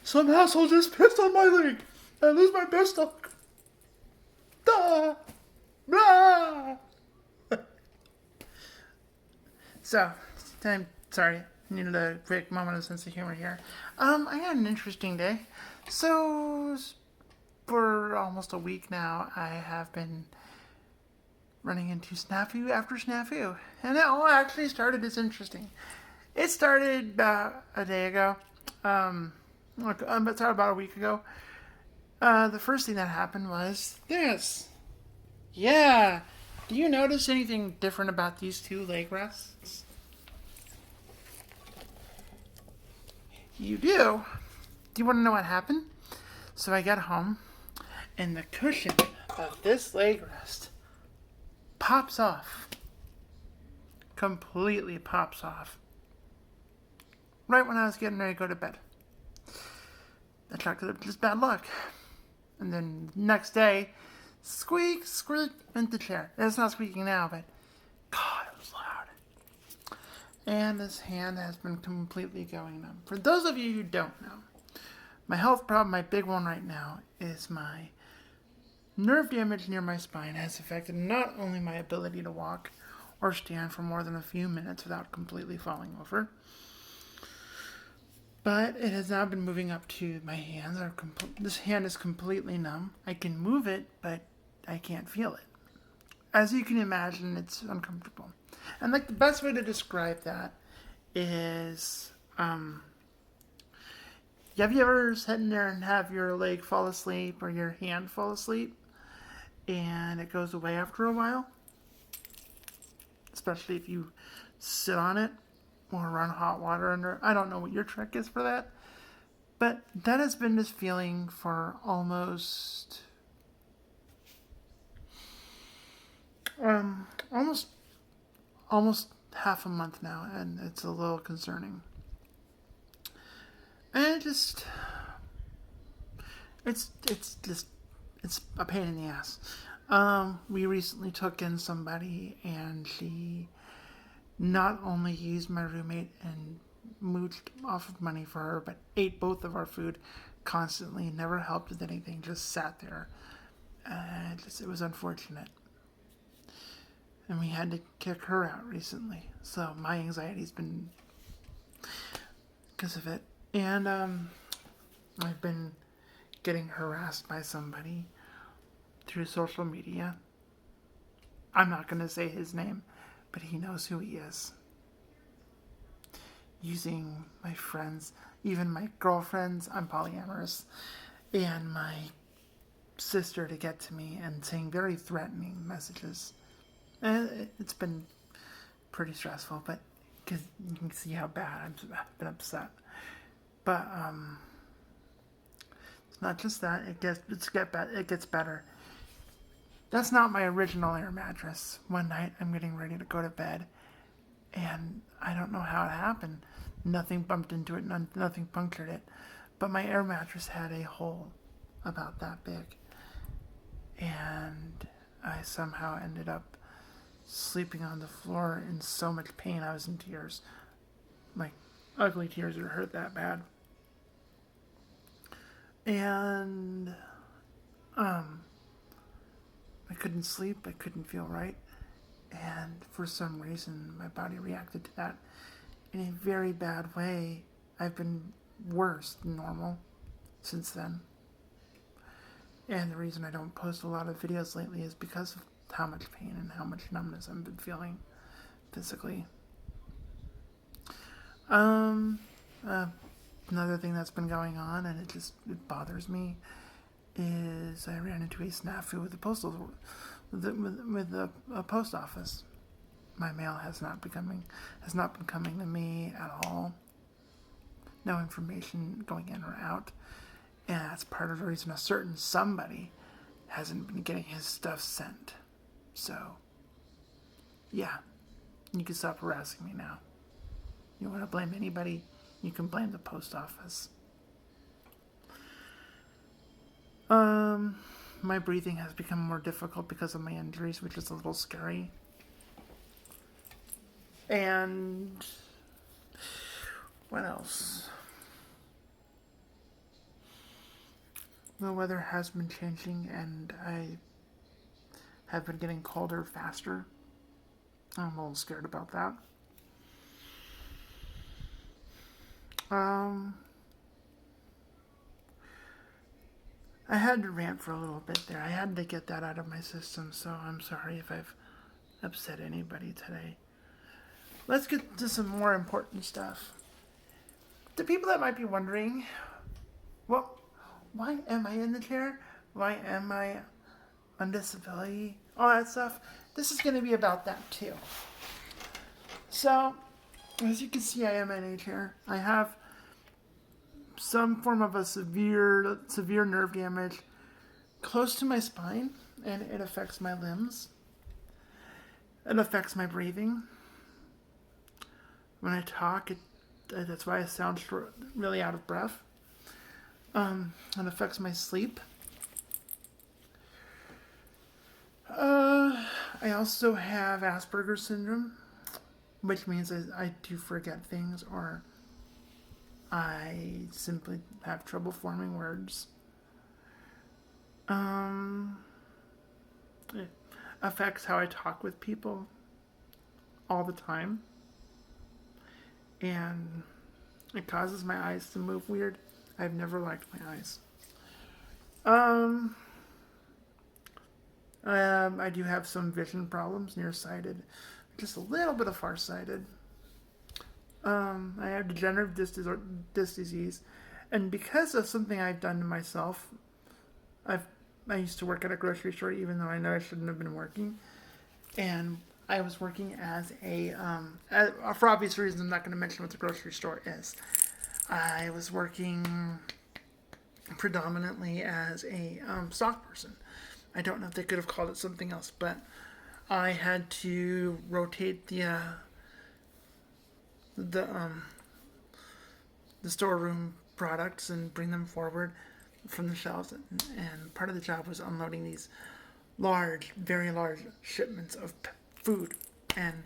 Some asshole just pissed on my leg. I lose my best dog. Duh. Blah. So, sorry, I needed a quick moment of sense of humor here. I had an interesting day. So, for almost a week now, I have been running into snafu after snafu. And it all actually started as interesting. It started about a day ago. It started about a week ago. The first thing that happened was this. Yeah. Do you notice anything different about these two leg rests? You do? Do you want to know what happened? So I got home, and the cushion of this leg rest pops off. Completely pops off. Right when I was getting ready to go to bed. I thought it was just bad luck. And then next day, squeak, squeak, went the chair. It's not squeaking now, but God, it was loud. And this hand has been completely going numb. For those of you who don't know, my health problem, my big one right now, is my nerve damage near my spine has affected not only my ability to walk or stand for more than a few minutes without completely falling over, but it has now been moving up to my hands. This hand is completely numb. I can move it, but I can't feel it. As you can imagine, it's uncomfortable. And like the best way to describe that is, have you ever sat in there and have your leg fall asleep or your hand fall asleep, and it goes away after a while? Especially if you sit on it or run hot water under. I don't know what your trick is for that, but that has been this feeling for almost half a month now, and it's a little concerning. And it's a pain in the ass. We recently took in somebody, and she not only used my roommate and mooched off of money for her, but ate both of our food constantly, never helped with anything, just sat there. It was unfortunate. And we had to kick her out recently. So my anxiety's been because of it. And I've been getting harassed by somebody through social media. I'm not going to say his name, but he knows who he is. Using my friends, even my girlfriends, I'm polyamorous, and my sister to get to me and saying very threatening messages. And it's been pretty stressful, but because you can see how bad I've been upset. But it's not just that; it gets better. That's not my original air mattress. One night, I'm getting ready to go to bed, and I don't know how it happened. Nothing bumped into it, nothing punctured it, but my air mattress had a hole about that big, and I somehow ended up sleeping on the floor in so much pain. I was in tears, like ugly tears that hurt that bad. And I couldn't sleep, I couldn't feel right, and for some reason my body reacted to that in a very bad way. I've been worse than normal since then. And the reason I don't post a lot of videos lately is because of how much pain and how much numbness I've been feeling physically. Another thing that's been going on, and it bothers me, is I ran into a snafu with the post office. My mail has not been coming to me at all. No information going in or out, and that's part of the reason a certain somebody hasn't been getting his stuff sent. So, yeah, you can stop harassing me now. You want to blame anybody, you can blame the post office. My breathing has become more difficult because of my injuries, which is a little scary. And what else? The weather has been changing, and I have been getting colder faster. I'm a little scared about that. Um, I had to rant for a little bit there. I had to get that out of my system, so I'm sorry if I've upset anybody today. Let's get to some more important stuff. The people that might be wondering, well, why am I in the chair? Why am I on disability? All that stuff. This is going to be about that too. So, as you can see, I am in a chair. I have some form of a severe nerve damage close to my spine, and it affects my limbs. It affects my breathing. When I talk, that's why I sound really out of breath. It affects my sleep. I also have Asperger's syndrome, which means I do forget things, or I simply have trouble forming words. It affects how I talk with people all the time. And it causes my eyes to move weird. I've never liked my eyes. I do have some vision problems, nearsighted, just a little bit of farsighted. I have degenerative disc disease, and because of something I've done to myself, I used to work at a grocery store, even though I know I shouldn't have been working, and I was working as for obvious reasons, I'm not going to mention what the grocery store is. I was working predominantly as a stock person. I don't know if they could have called it something else, but I had to rotate the storeroom products and bring them forward from the shelves, and part of the job was unloading these very large shipments of food. And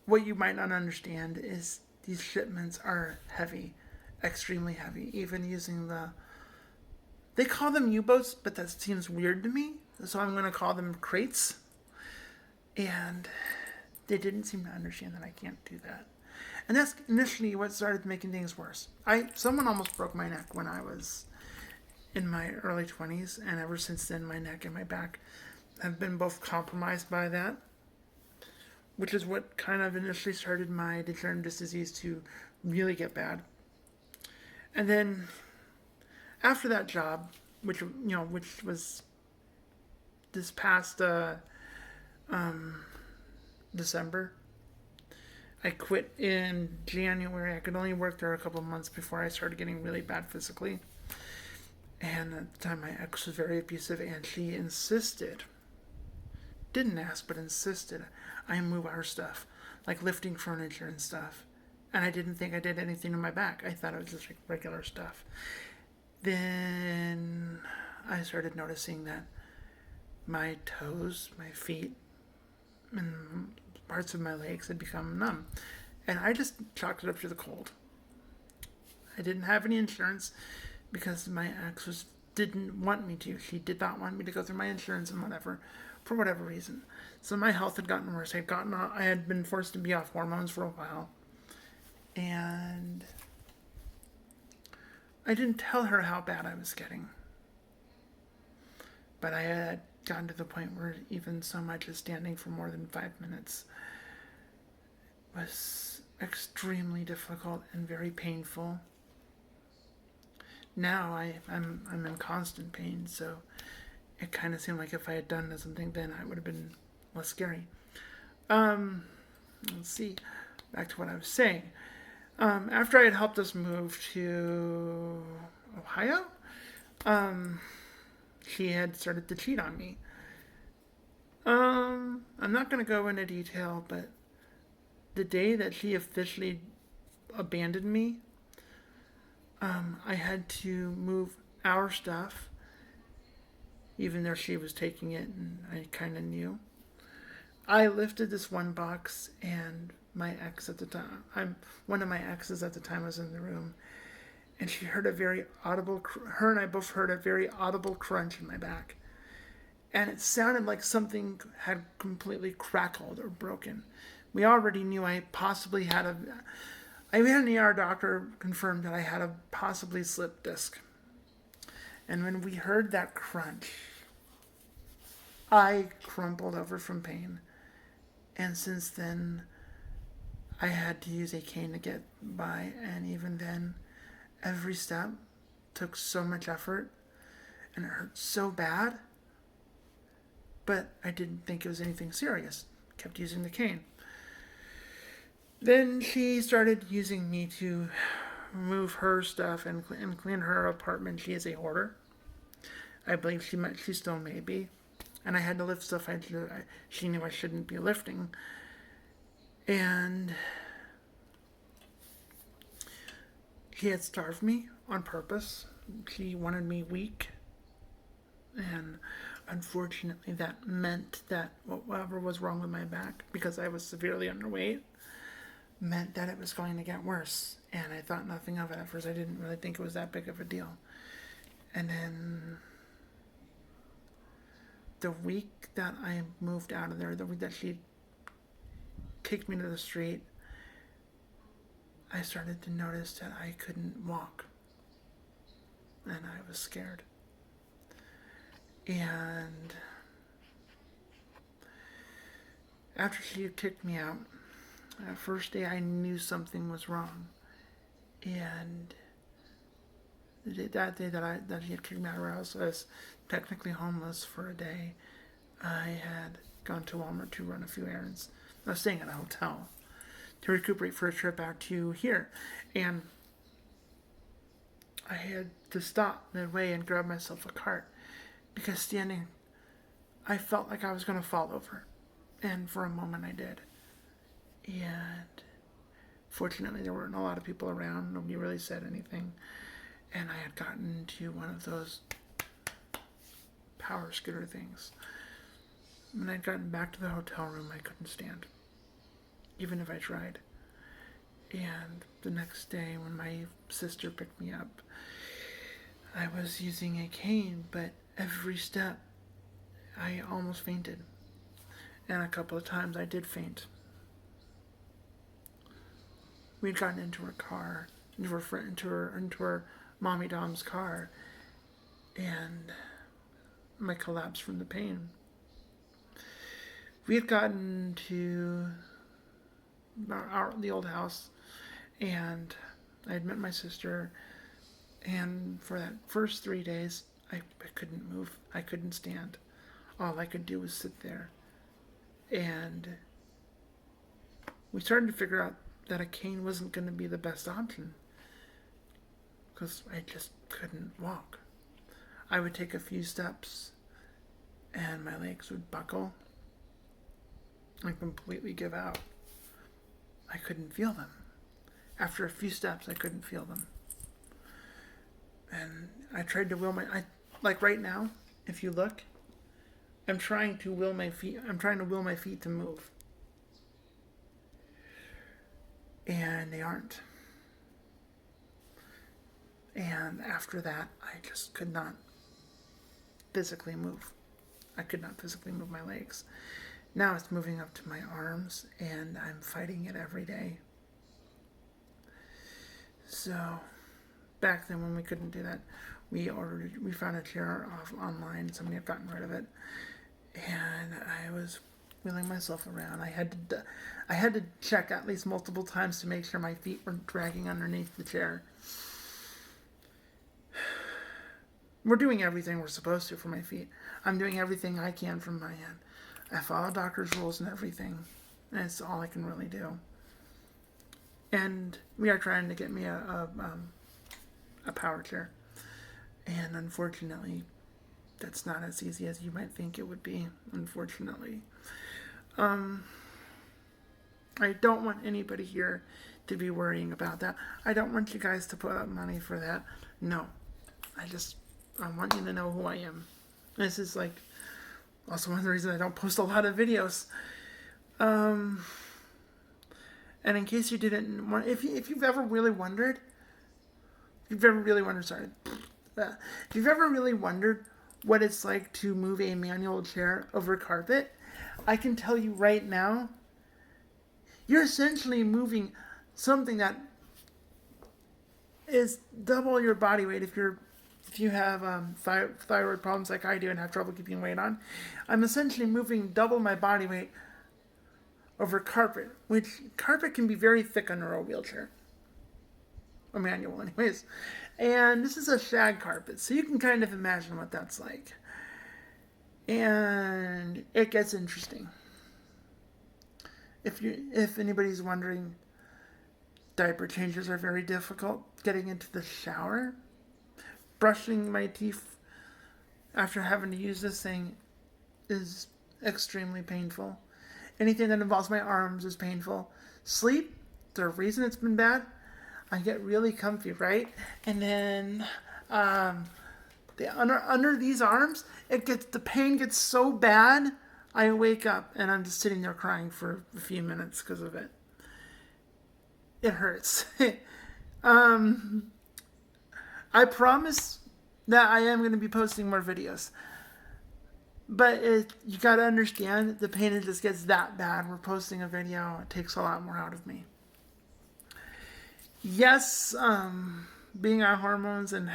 what you might not understand is these shipments are heavy, extremely heavy, even using they call them U-boats, but that seems weird to me, so I'm going to call them crates. And they didn't seem to understand that I can't do that. And that's initially what started making things worse. Someone almost broke my neck when I was in my early 20s, and ever since then my neck and my back have been both compromised by that, which is what kind of initially started my degenerative disc disease to really get bad. And then after that job, which was this past December, I quit in January. I could only work there a couple of months before I started getting really bad physically. And at the time, my ex was very abusive, and she didn't ask, but insisted I move our stuff, like lifting furniture and stuff. And I didn't think I did anything to my back. I thought it was just like regular stuff. Then I started noticing that my toes, my feet, and parts of my legs had become numb. And I just chalked it up to the cold. I didn't have any insurance because my ex didn't want me to. She did not want me to go through my insurance and whatever, for whatever reason. So my health had gotten worse. I had been forced to be off hormones for a while. And I didn't tell her how bad I was getting. But I had gotten to the point where even so much as standing for more than 5 minutes was extremely difficult and very painful. Now I'm in constant pain, so it kind of seemed like if I had done something then it would have been less scary. Let's see, back to what I was saying. After I had helped us move to Ohio, she had started to cheat on me. I'm not going to go into detail, but the day that she officially abandoned me, I had to move our stuff, even though she was taking it, and I kind of knew. I lifted this one box, and my ex at the time, one of my exes at the time was in the room, and she heard a very audible, her and I both heard a very audible crunch in my back. And it sounded like something had completely crackled or broken. We already knew I possibly had I had an ER doctor confirm that I had a possibly slipped disc. And when we heard that crunch, I crumpled over from pain. And since then, I had to use a cane to get by. And even then, every step took so much effort and it hurt so bad. But I didn't think it was anything serious. Kept using the cane. Then she started using me to move her stuff and clean her apartment. She is a hoarder. I believe she still may be. And I had to lift stuff she knew I shouldn't be lifting. And she had starved me on purpose. She wanted me weak. And unfortunately, that meant that whatever was wrong with my back, because I was severely underweight, meant that it was going to get worse. And I thought nothing of it at first. I didn't really think it was that big of a deal. And then the week that I moved out of there, the week that she kicked me to the street, I started to notice that I couldn't walk. And I was scared. And after she had kicked me out, that first day I knew something was wrong. And that day that she had kicked me out of her house, I was technically homeless for a day. I had gone to Walmart to run a few errands. I was staying at a hotel to recuperate for a trip out to here. And I had to stop midway and grab myself a cart because standing, I felt like I was going to fall over. And for a moment I did. And fortunately there weren't a lot of people around. Nobody really said anything. And I had gotten into one of those power scooter things. When I'd gotten back to the hotel room, I couldn't stand, even if I tried. And the next day, when my sister picked me up, I was using a cane, but every step, I almost fainted. And a couple of times, I did faint. We'd gotten into her car, into her mommy Dom's car, and I collapsed from the pain. We had gotten to the old house, and I had met my sister, and for that first 3 days, I couldn't move. I couldn't stand. All I could do was sit there. And we started to figure out that a cane wasn't going to be the best option, because I just couldn't walk. I would take a few steps, and my legs would buckle. I completely give out. I couldn't feel them. After a few steps, I couldn't feel them. And I tried to like right now, if you look, I'm trying to will my feet to move. And they aren't. And after that, I just could not physically move. I could not physically move my legs. Now it's moving up to my arms, and I'm fighting it every day. So, back then when we couldn't do that, we found a chair online. Somebody had gotten rid of it, and I was wheeling myself around. I had to check at least multiple times to make sure my feet weren't dragging underneath the chair. We're doing everything we're supposed to for my feet. I'm doing everything I can from my end. I follow doctor's rules and everything. And it's all I can really do. And we are trying to get me a power chair. And unfortunately, that's not as easy as you might think it would be, unfortunately. I don't want anybody here to be worrying about that. I don't want you guys to put up money for that. No. I want you to know who I am. This is like also one of the reasons I don't post a lot of videos. And in case you didn't want, if you've ever really wondered, you've ever really wondered, if you've ever really wondered what it's like to move a manual chair over carpet, I can tell you right now, you're essentially moving something that is double your body weight if you have thyroid problems like I do and have trouble keeping weight on. I'm essentially moving double my body weight over carpet, which carpet can be very thick under a wheelchair. Or manual anyways. And this is a shag carpet, so you can kind of imagine what that's like. And it gets interesting. If anybody's wondering, diaper changes are very difficult. Getting into the shower, brushing my teeth after having to use this thing is extremely painful. Anything that involves my arms is painful. Sleep, the reason it's been bad, I get really comfy, right? And then under these arms, the pain gets so bad, I wake up and I'm just sitting there crying for a few minutes because of it. It hurts. I promise that I am going to be posting more videos. But you got to understand, the pain just gets that bad. We're posting a video. It takes a lot more out of me. Yes, being on hormones and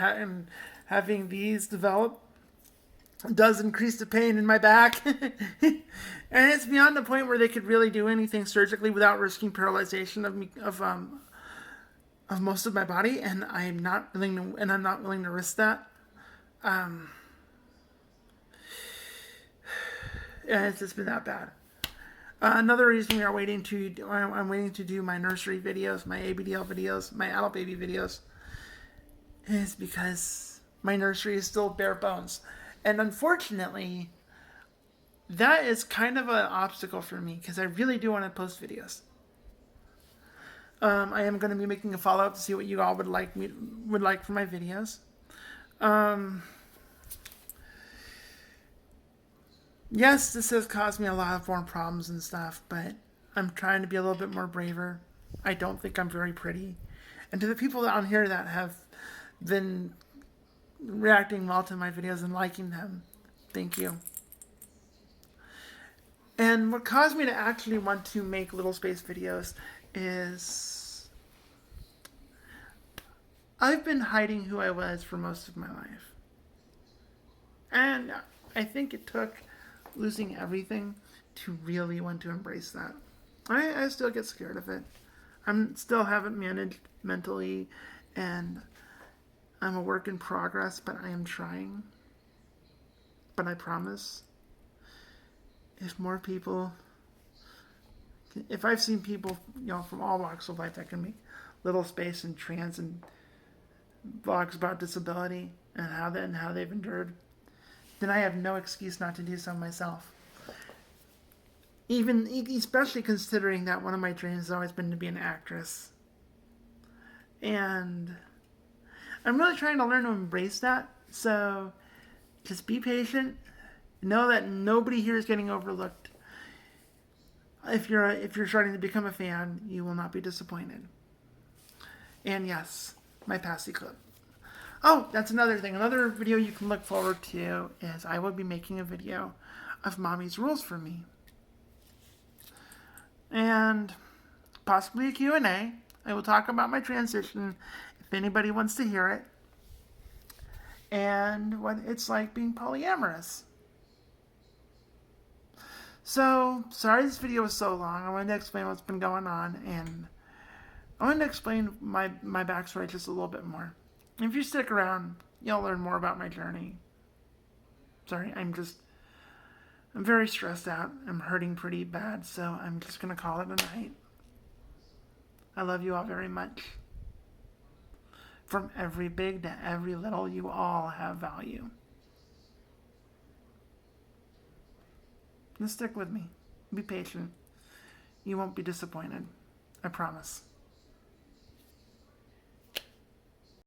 having these develop does increase the pain in my back. And it's beyond the point where they could really do anything surgically without risking paralyzation of most of my body, and I'm not willing to risk that. And it's just been that bad. Another reason I'm waiting to do my nursery videos, my ABDL videos, my Adultbaby videos, is because my nursery is still bare bones. And unfortunately, that is kind of an obstacle for me because I really do want to post videos. I am going to be making a follow-up to see what you all would like for my videos. Yes, this has caused me a lot of more problems and stuff, but I'm trying to be a little bit more braver. I don't think I'm very pretty. And to the people down here that have been reacting well to my videos and liking them, thank you. And what caused me to actually want to make little space videos is I've been hiding who I was for most of my life. And I think it took losing everything to really want to embrace that. I still get scared of it. Still haven't managed mentally, and I'm a work in progress, but I am trying. But I promise, if I've seen people, from all walks of life that can make little space and trans and vlogs about disability and how they've endured, then I have no excuse not to do so myself. Especially considering that one of my dreams has always been to be an actress. And I'm really trying to learn to embrace that. So just be patient. Know that nobody here is getting overlooked. If you're starting to become a fan, you will not be disappointed. And yes, my passy clip. Oh, that's another thing. Another video you can look forward to is I will be making a video of Mommy's Rules for Me. And possibly a Q&A. I will talk about my transition if anybody wants to hear it. And what it's like being polyamorous. So, sorry this video was so long. I wanted to explain what's been going on, and I wanted to explain my backstory just a little bit more. If you stick around, you'll learn more about my journey. Sorry, I'm very stressed out. I'm hurting pretty bad, so I'm just going to call it a night. I love you all very much. From every big to every little, you all have value. Just stick with me. Be patient. You won't be disappointed. I promise.